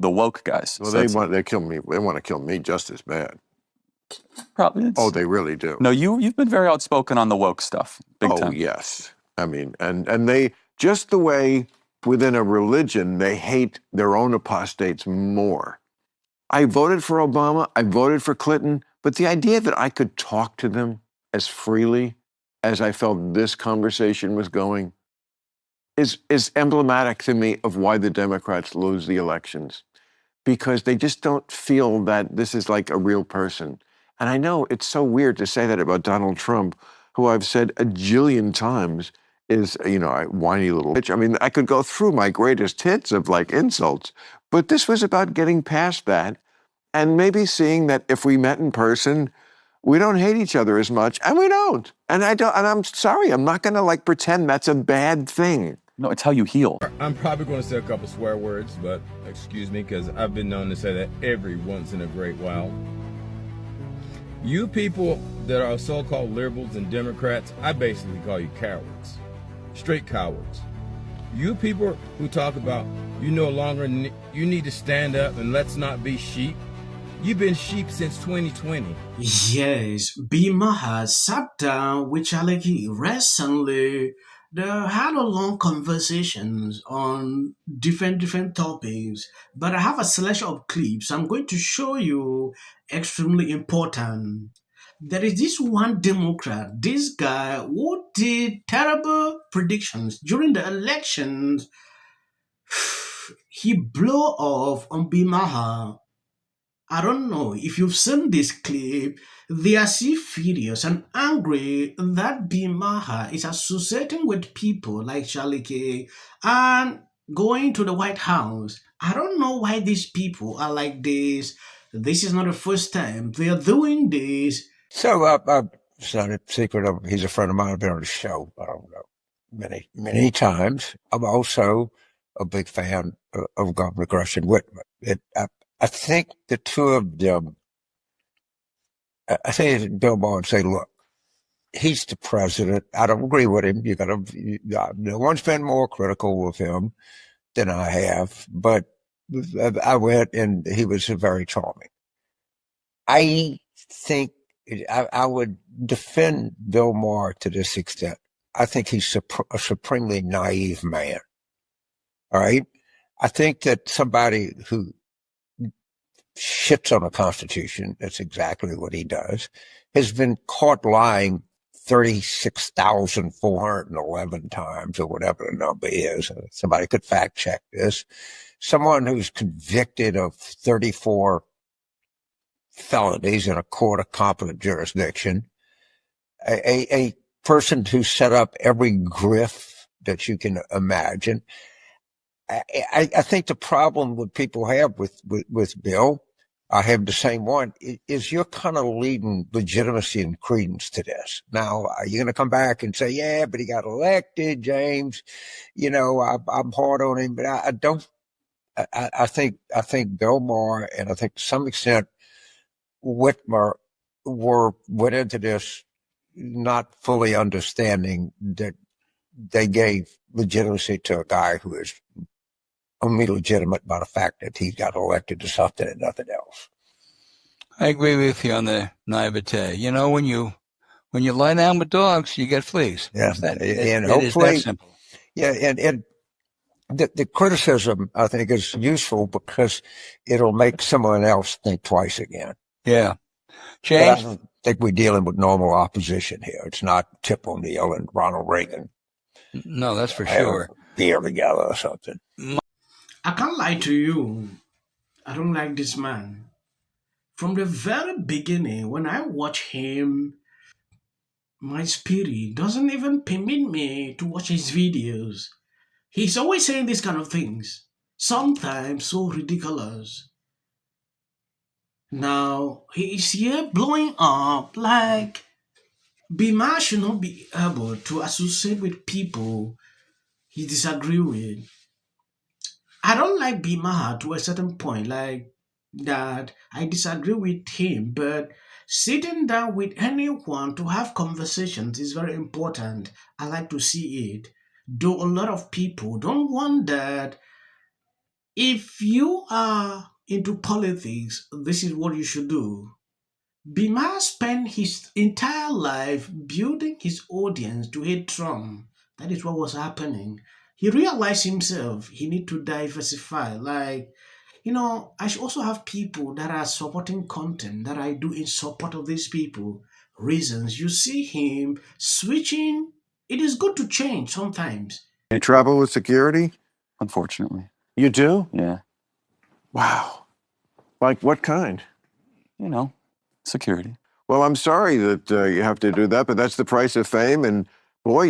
the woke guys. Well, So they kill me. They want to kill me just as bad. probably. Oh, they really do. No, you've been very outspoken on the woke stuff, big Oh, time. yes. I mean, and they, just the way within a religion, they hate their own apostates more. I voted for Obama, I voted for Clinton, but the idea that I could talk to them as freely as I felt this conversation was going is emblematic to me of why the Democrats lose the elections, because they just don't feel that this is like a real person. And I know it's so weird to say that about Donald Trump, who I've said a jillion times is, a whiny little bitch. I mean, I could go through my greatest hits of like insults, but this was about getting past that and maybe seeing that if we met in person, we don't hate each other as much, and we don't. And I'm sorry, I'm not gonna like pretend that's a bad thing. No, it's how you heal. I'm probably going to say a couple swear words, but excuse me, because I've been known to say that every once in a great while. You people that are so-called liberals and Democrats, I basically call you cowards. Straight cowards. You people who talk about you no longer you need to stand up and let's not be sheep. You've been sheep since 2020. Yes, Maher sat down with Charlie Kirk recently. They had a long conversations on different topics, but I have a selection of clips I'm going to show you extremely important. There is this one Democrat, this guy who did terrible predictions during the elections. He blew off on Maher. I don't know if you've seen this clip. They are so furious and angry that Maher is associating with people like Charlie Kirk and going to the White House. I don't know why these people are like this. This is not the first time they are doing this. So, it's not a secret. He's a friend of mine. I've been on the show, I don't know, many times. I'm also a big fan of Governor Gresham Whitman. I think the two of them, I say Bill Maher and say, look, he's the president. I don't agree with him. No one's been more critical of him than I have, but I went and he was very charming. I think I would defend Bill Maher to this extent. I think he's a supremely naive man. All right. I think that somebody who shits on the Constitution, that's exactly what he does, has been caught lying 36,411 times or whatever the number is. Somebody could fact check this. Someone who's convicted of 34 felonies in a court of competent jurisdiction, a person who set up every grift that you can imagine. I think the problem that people have with Bill, I have the same one, is you're kind of leading legitimacy and credence to this. Now, are you going to come back and say, yeah, but he got elected, James? I'm hard on him, but I don't. I think Bill Maher and I think to some extent Whitmer went into this not fully understanding that they gave legitimacy to a guy who is only legitimate by the fact that he got elected to something and nothing else. I agree with you on the naivete. When you lie down with dogs, you get fleas. Yeah, and hopefully, it is that simple. Yeah, and the criticism I think is useful because it'll make someone else think twice again. Yeah, James. But I don't think we're dealing with normal opposition here. It's not Tip O'Neill and Ronald Reagan. No, that's for sure. Beer together or something. I can't lie to you. I don't like this man. From the very beginning, when I watch him, my spirit doesn't even permit me to watch his videos. He's always saying these kind of things, sometimes so ridiculous. Now, he is here blowing up like Maher should not be able to associate with people he disagree with. I don't like Maher to a certain point, like that I disagree with him, but sitting down with anyone to have conversations is very important. I like to see it. Though a lot of people don't want that, If you are into politics, this is what you should do. Bima spent his entire life building his audience to hate Trump. That is what was happening. He realized himself he need to diversify. Like, I should also have people that are supporting content that I do in support of these people. Reasons you see him switching. It is good to change sometimes. You travel with security? Unfortunately. You do? Yeah. Wow. Like what kind? You know, security. Well, I'm sorry that you have to do that, but that's the price of fame. And boy,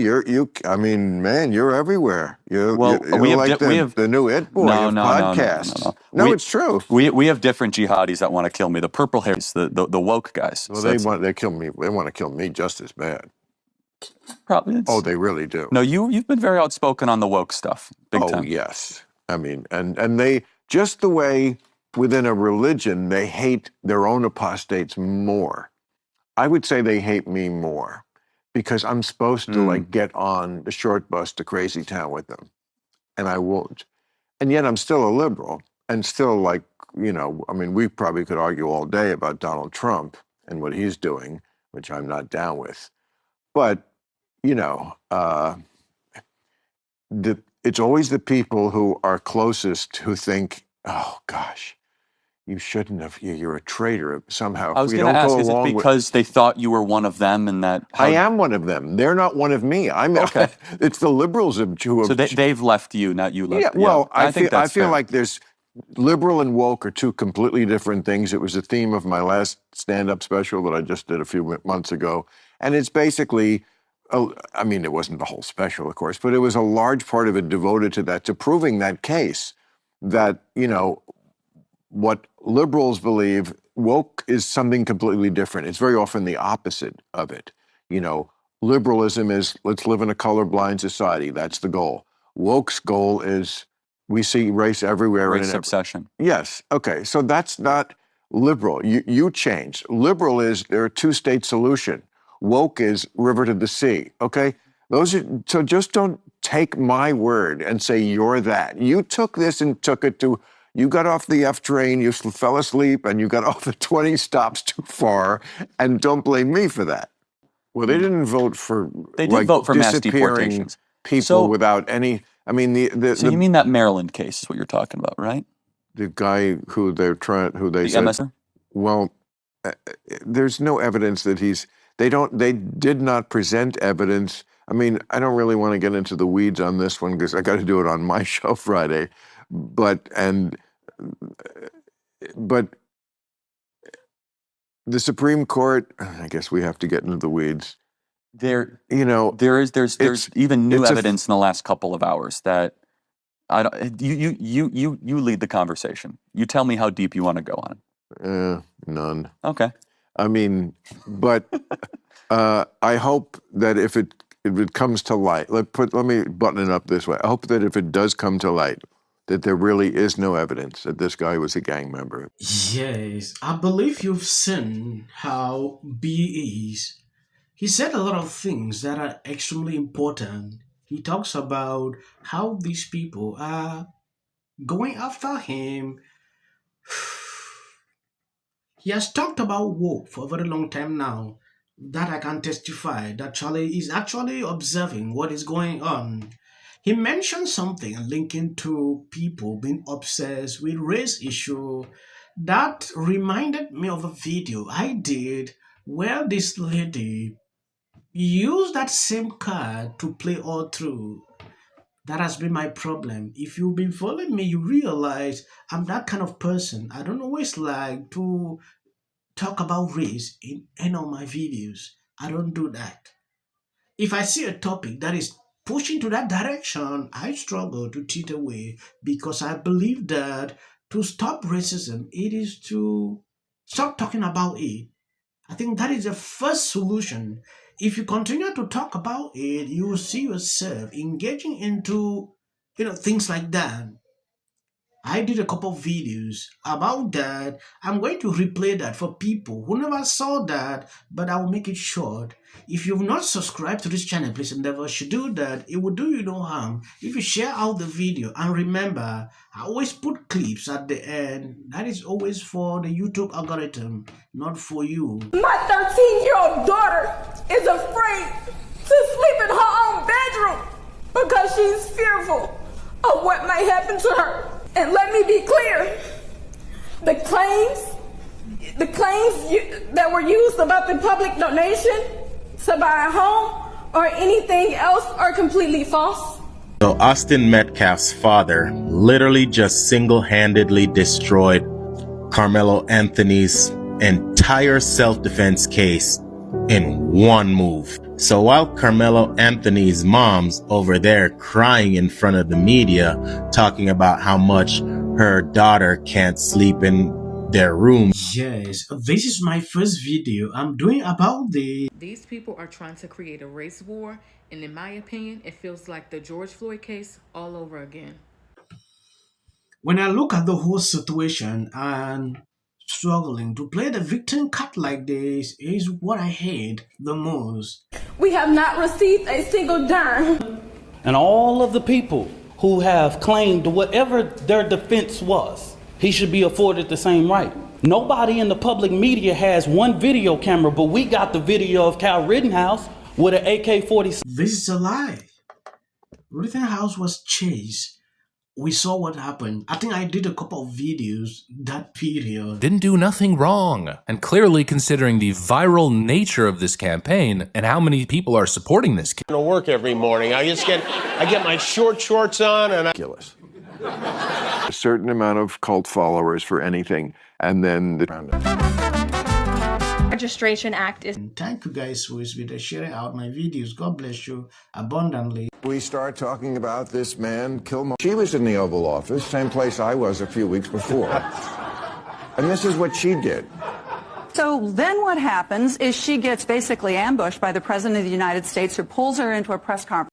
I mean, man, you're everywhere. Well, You're we have like we have the new It Boy no, of no, no, no, no, podcasts. no, no. No, it's true. We have different jihadis that want to kill me. The purple hairs, the woke guys. Well, So it's they kill me. They want to kill me just as bad. probably Oh, they really do. no. You've been very outspoken on the woke stuff, big Oh, time. yes. I mean, and they just the way within a religion they hate their own apostates more. I would say they hate me more because I'm supposed to like get on the short bus to Crazy Town with them, and I won't. And yet I'm still a liberal and still like, I mean, we probably could argue all day about Donald Trump and what he's doing, which I'm not down with. But, it's always the people who are closest who think, oh gosh, you shouldn't have. You're a traitor somehow. I was We going to don't ask, go is it along because they thought you were one of them and that I am one of them. They're not one of me. I'm Okay. It's the liberals who have. So they've left you, not you left. Yeah, well, I think feel that's fair. like there's liberal and woke are two completely different things. It was the theme of my last stand-up special that I just did a few months ago, and it's basically. I mean, it wasn't the whole special, of course, but it was a large part of it devoted to that, to proving that case that, what liberals believe, woke is something completely different. It's very often the opposite of it. Liberalism is let's live in a colorblind society. That's the goal. Woke's goal is we see race everywhere. Race obsession. Yes. Okay. So that's not liberal. You changed. Liberal is there a two-state solution. Woke is river to the sea. Okay. So just don't take my word and say you're that. You took this and took it to. You got off the F train, you fell asleep, and you got off the 20 stops too far, and don't blame me for that. Well, they didn't vote for. They did vote for mass disappearing deportations. people without any. I mean, So you mean that Maryland case is what you're talking about, right? the guy who they The said. MS? Well, there's no evidence that They did not present evidence. I mean, I don't really want to get into the weeds on this one because I got to do it on my show Friday, but the Supreme Court, I guess we have to get into the weeds. There's it's- even new it's evidence in the last couple of hours that I don't. You lead the conversation. You tell me how deep you want to go on it. None. Okay. I mean, but I hope that if it comes to light, let me button it up this way. I hope that if it does come to light, that there really is no evidence that this guy was a gang member. Yes, I believe you've seen how B is. He said a lot of things that are extremely important. He talks about how these people are going after him. He has talked about woke for a very long time now. That I can testify that Charlie is actually observing what is going on. He mentioned something linking to people being obsessed with race issue. That reminded me of a video I did where this lady used that same card to play all through. That has been my problem. If you've been following me, you realize I'm that kind of person. I don't always like to talk about race in any of my videos. I don't do that. If I see a topic that is pushing to that direction, I struggle to teeter away because I believe that to stop racism, it is to stop talking about it. I think that is the first solution. If you continue to talk about it, you will see yourself engaging into things like that. I did a couple of videos about that. I'm going to replay that for people who never saw that, but I will make it short. If you've not subscribed to this channel, please endeavor to do that. It will do you no harm if you share out the video. And remember, I always put clips at the end. That is always for the YouTube algorithm, not for you. My 13-year-old daughter is afraid to sleep in her own bedroom because she's fearful of what might happen to her. And let me be clear, the claims that were used about the public donation to buy a home or anything else are completely false. So Austin Metcalf's father literally just single-handedly destroyed Carmelo Anthony's entire self-defense case in one move. So while Carmelo Anthony's mom's over there crying in front of the media, talking about how much her daughter can't sleep in their room. Yes, this is my first video I'm doing about this. These people are trying to create a race war, and in my opinion, it feels like the George Floyd case all over again. When I look at the whole situation and struggling to play the victim card like this is what I hate the most. We have not received a single dime. And all of the people who have claimed whatever their defense was, he should be afforded the same right. Nobody in the public media has one video camera, but we got the video of Kyle Rittenhouse with an AK-47. This is a lie. Rittenhouse was chased. We saw what happened. I think I did a couple of videos that period. Didn't do nothing wrong. And clearly, considering the viral nature of this campaign and how many people are supporting this to work every morning. I get my short shorts on and Ridiculous. A certain amount of cult followers for anything, and then the Registration Act is. Thank you guys for sharing out my videos. God bless you abundantly. We start talking about this man, Kilmer. She was in the Oval Office, same place I was a few weeks before. And this is what she did. So then what happens is she gets basically ambushed by the President of the United States, who pulls her into a press conference.